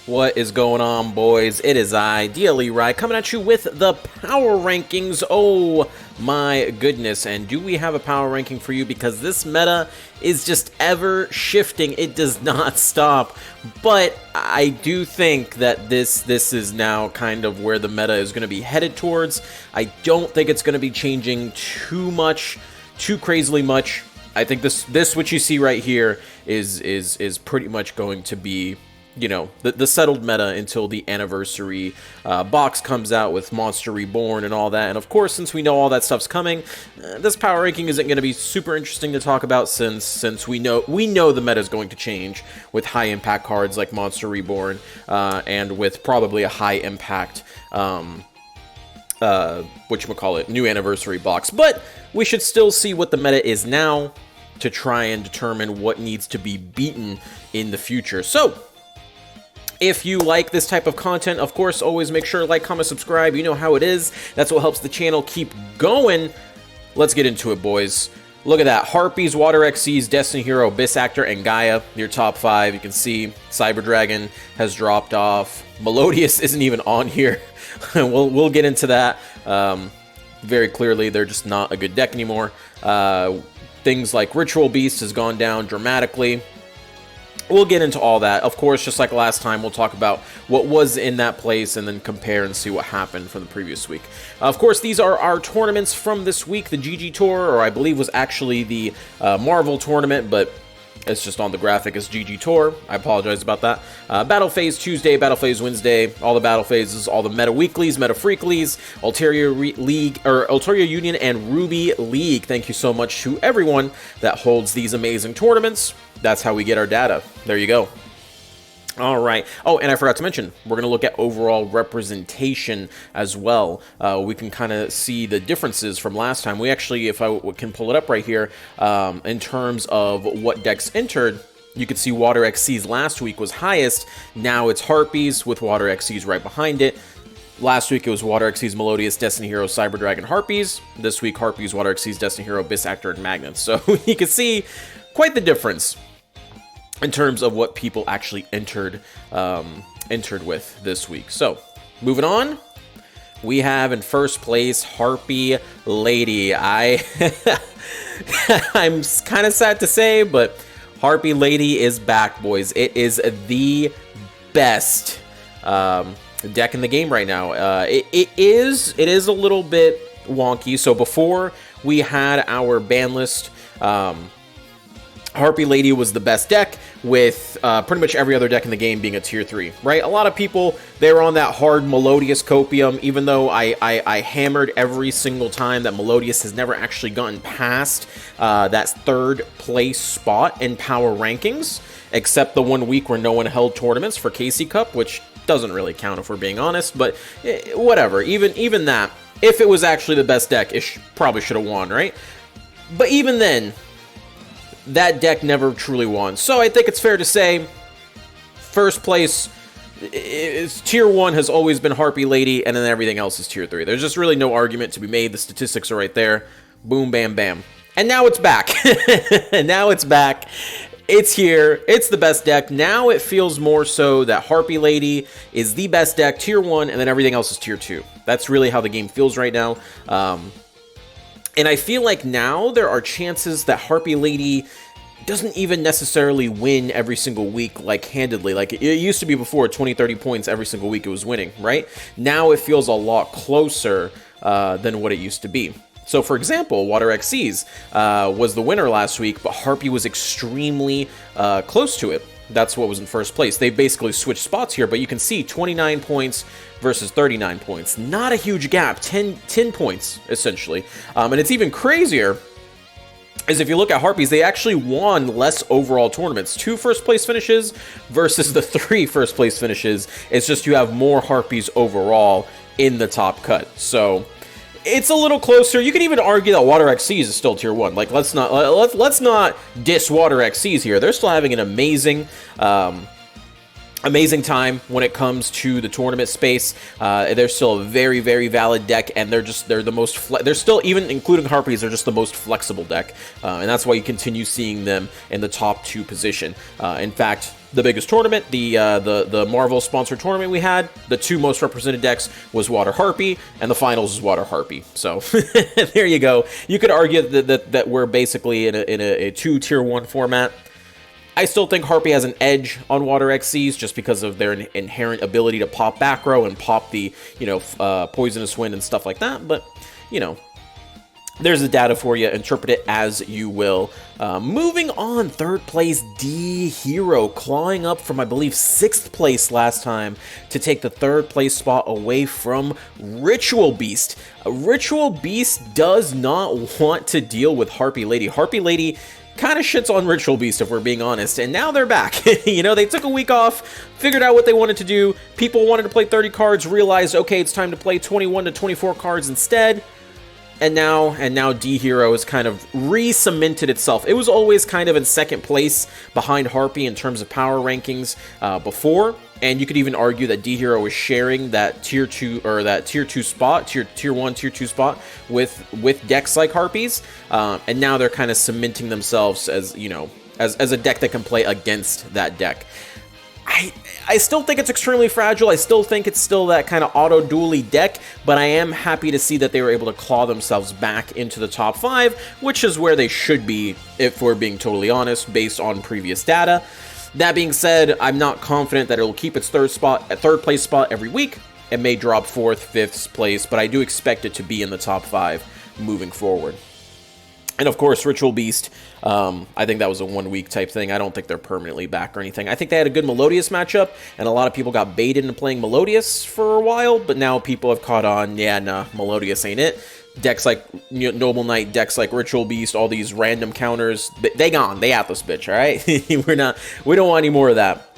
What is going on, boys? It is I, DLE Rye, coming at you with the power rankings. Oh my goodness, and do we have a power ranking for you? Because this meta is just ever shifting. It does not stop. But I do think that this is now kind of where the meta is going to be headed towards. I don't think it's going to be changing too much, too crazily much. I think this what you see right here is pretty much going to be, you know, the settled meta until the anniversary box comes out with Monster Reborn and all that. And of course, since we know all that stuff's coming, this power ranking isn't going to be super interesting to talk about since we know the meta is going to change with high impact cards like Monster Reborn and with probably a high impact whatchamacallit, new anniversary box. But we should still see what the meta is now to try and determine what needs to be beaten in the future. So if you like this type of content, of course, always make sure to like, comment, subscribe. You know how it is. That's what helps the channel keep going. Let's get into it, boys. Look at that. Harpies, Water XCs, Destiny Hero, Abyss Actor, and Gaia. Your top 5. You can see Cyber Dragon has dropped off. Melodious isn't even on here. We'll get into that. Very clearly, they're just not a good deck anymore. Things like Ritual Beast has gone down dramatically. We'll get into all that. Of course, just like last time, we'll talk about what was in that place and then compare and see what happened from the previous week. Of course, these are our tournaments from this week. The GG Tour, or I believe was actually the Marvel tournament, but it's just on the graphic as GG Tour. I apologize about that. Battle Phase Tuesday, Battle Phase Wednesday, all the battle phases, all the Meta Weeklies, Meta Freaklies, Ulterior Union, and Ruby League. Thank you so much to everyone that holds these amazing tournaments. That's how we get our data. There you go. All right. Oh, and I forgot to mention, we're going to look at overall representation as well. We can kind of see the differences from last time. We actually, if I can pull it up right here, in terms of what decks entered, you could see Water XCs last week was highest. Now it's Harpies with Water XCs right behind it. Last week it was Water XCs, Melodious, Destiny Hero, Cyber Dragon, Harpies. This week Harpies, Water XCs, Destiny Hero, Abyss Actor, and Magnet. So you can see quite the difference in terms of what people actually entered with this week. So, moving on, we have in first place Harpy Lady. I'm kind of sad to say, but Harpy Lady is back, boys. It is the best deck in the game right now. It is a little bit wonky. So before we had our ban list, Harpy Lady was the best deck, with pretty much every other deck in the game being a tier 3, right? A lot of people, they were on that hard Melodious copium, even though I hammered every single time that Melodious has never actually gotten past that third place spot in power rankings, except the 1 week where no one held tournaments for Casey Cup, which doesn't really count if we're being honest, but whatever. Even that, if it was actually the best deck, it probably should have won, right? But even then, that deck never truly won. So I think it's fair to say first place is tier 1 has always been Harpy Lady, and then everything else is tier 3. There's just really no argument to be made. The statistics are right there. Boom, bam, bam. And now it's back. Now it's back. It's here. It's the best deck. Now it feels more so that Harpy Lady is the best deck, tier 1, and then everything else is tier 2. That's really how the game feels right now. And I feel like now there are chances that Harpy Lady doesn't even necessarily win every single week, like handedly. Like it used to be before, 20, 30 points every single week it was winning, right? Now it feels a lot closer than what it used to be. So for example, Water XCs was the winner last week, but Harpy was extremely close to it. That's what was in first place. They basically switched spots here, but you can see 29 points versus 39 points. Not a huge gap, 10 points, essentially. And it's even crazier is if you look at Harpies, they actually won less overall tournaments. 2 first-place finishes versus the 3 first-place finishes. It's just you have more Harpies overall in the top cut. So it's a little closer. You can even argue that Water XCs is still tier 1. Like let's not diss Water XCs here. They're still having an amazing amazing time when it comes to the tournament space. They're still a very, very valid deck, and they're the most they're still, even including Harpies, they're just the most flexible deck, and that's why you continue seeing them in the top 2 position. In fact, the biggest tournament, the Marvel sponsored tournament we had, the 2 most represented decks was Water Harpy, and the finals was Water Harpy. So there you go. You could argue that we're basically in a 2 tier 1 format. I still think Harpy has an edge on Water XCs just because of their inherent ability to pop back row and pop the, Poisonous Wind and stuff like that. But, there's the data for you. Interpret it as you will. Moving on, 3rd place, D-Hero, clawing up from, I believe, 6th place last time to take the 3rd place spot away from Ritual Beast. Ritual Beast does not want to deal with Harpy Lady. Harpy Lady kind of shits on Ritual Beast, if we're being honest, and now they're back. They took a week off, figured out what they wanted to do. People wanted to play 30 cards, realized, okay, it's time to play 21 to 24 cards instead. And now D-Hero has kind of re-cemented itself. It was always kind of in 2nd place behind Harpy in terms of power rankings before, and you could even argue that D-Hero is sharing that tier 2 or that tier 2 spot, tier 1, tier 2 spot with decks like Harpies, and now they're kind of cementing themselves as as a deck that can play against that deck. I still think it's extremely fragile. I still think it's still that kind of auto-dually deck, but I am happy to see that they were able to claw themselves back into the top 5, which is where they should be, if we're being totally honest, based on previous data. That being said, I'm not confident that it'll keep its 3rd place spot every week. It may drop 4th, 5th place, but I do expect it to be in the top 5 moving forward. And of course, Ritual Beast, I think that was a 1-week type thing. I don't think they're permanently back or anything. I think they had a good Melodious matchup, and a lot of people got baited into playing Melodious for a while, but now people have caught on, yeah, nah, Melodious ain't it. Decks like Noble Knight, decks like Ritual Beast, all these random counters, they gone. They at this bitch, all right? We don't want any more of that.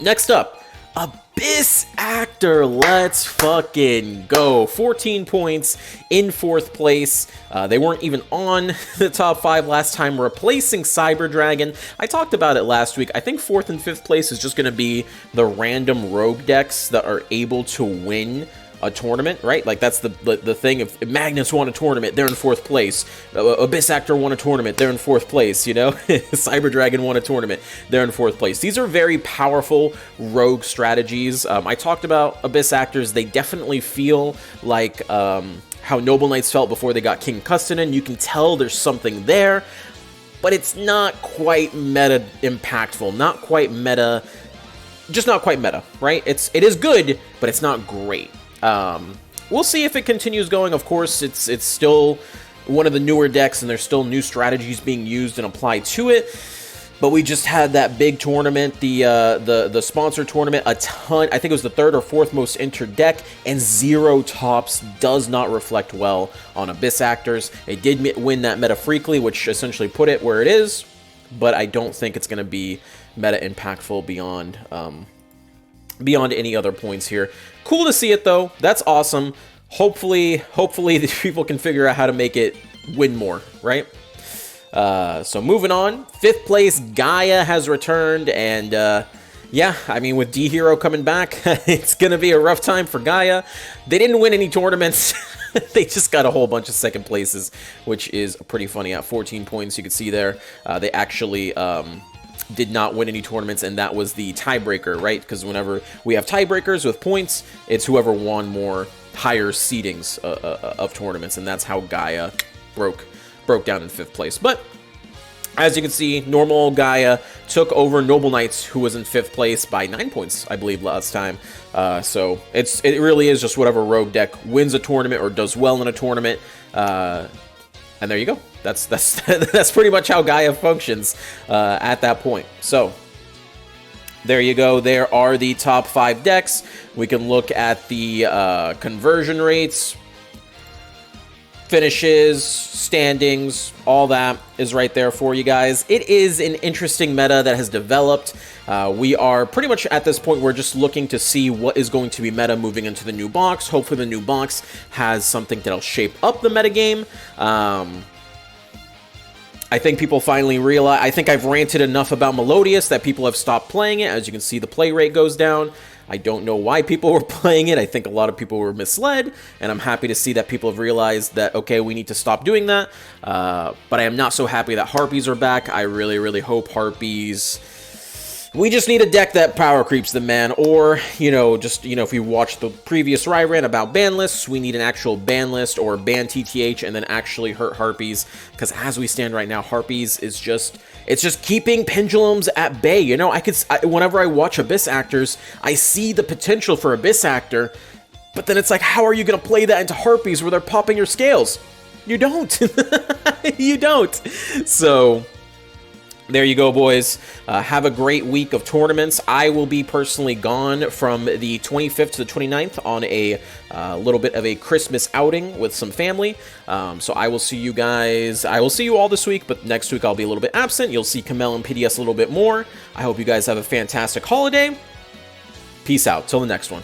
Next up, Abyss Actor, let's fucking go. 14 points in 4th place. They weren't even on the top 5 last time, replacing Cyber Dragon. I talked about it last week. I think 4th and 5th place is just going to be the random rogue decks that are able to win a tournament, right? Like, that's the thing. If Magnus won a tournament, they're in 4th place. Abyss Actor won a tournament, they're in 4th place, Cyber Dragon won a tournament, they're in 4th place. These are very powerful rogue strategies. I talked about Abyss Actors. They definitely feel like how Noble Knights felt before they got King Custonin. You can tell there's something there, but it's not quite meta impactful, not quite meta, just not quite meta, right? It is good, but it's not great. We'll see if it continues going. Of course, it's still one of the newer decks, and there's still new strategies being used and applied to it. But we just had that big tournament, the sponsored tournament, a ton. I think it was the 3rd or 4th most entered deck, and 0 tops does not reflect well on Abyss Actors. It did win that meta freakly, which essentially put it where it is, but I don't think it's going to be meta impactful beyond any other points here. Cool to see it though. That's awesome. Hopefully the people can figure out how to make it win more, right? So moving on, 5th place, Gaia has returned, and yeah, I mean, with D-Hero coming back, it's gonna be a rough time for Gaia. They didn't win any tournaments. They just got a whole bunch of 2nd places, which is pretty funny. At 14 points, you can see there, they actually did not win any tournaments, and that was the tiebreaker, right? Because whenever we have tiebreakers with points, it's whoever won more higher seedings of tournaments, and that's how Gaia broke down in 5th place. But as you can see, normal Gaia took over Noble Knights, who was in 5th place by 9 points, I believe, last time. So it really is just whatever rogue deck wins a tournament or does well in a tournament. And there you go. That's pretty much how Gaia functions at that point. So there you go. There are the top 5 decks. We can look at the conversion rates, finishes, standings, all that is right there for you guys. It is an interesting meta that has developed. We are pretty much at this point, we're just looking to see what is going to be meta moving into the new box. Hopefully the new box has something that'll shape up the metagame. I think people finally realize, I think I've ranted enough about Melodious that people have stopped playing it. As you can see, the play rate goes down. I don't know why people were playing it. I think a lot of people were misled, and I'm happy to see that people have realized that, okay, we need to stop doing that. But I am not so happy that Harpies are back. I really, really hope Harpies We just need a deck that power creeps them, man. Or, you know, just, you know, if you watch the previous Ryran about ban lists, we need an actual ban list or ban TTH and then actually hurt Harpies. Because as we stand right now, Harpies is just, it's just keeping pendulums at bay. You know, whenever I watch Abyss Actors, I see the potential for Abyss Actor, but then it's like, how are you going to play that into Harpies where they're popping your scales? You don't. You don't. So there you go, boys. Have a great week of tournaments. I will be personally gone from the 25th to the 29th on a little bit of a Christmas outing with some family. So I will see you guys. I will see you all this week, but next week I'll be a little bit absent. You'll see Kamel and PDS a little bit more. I hope you guys have a fantastic holiday. Peace out. Till the next one.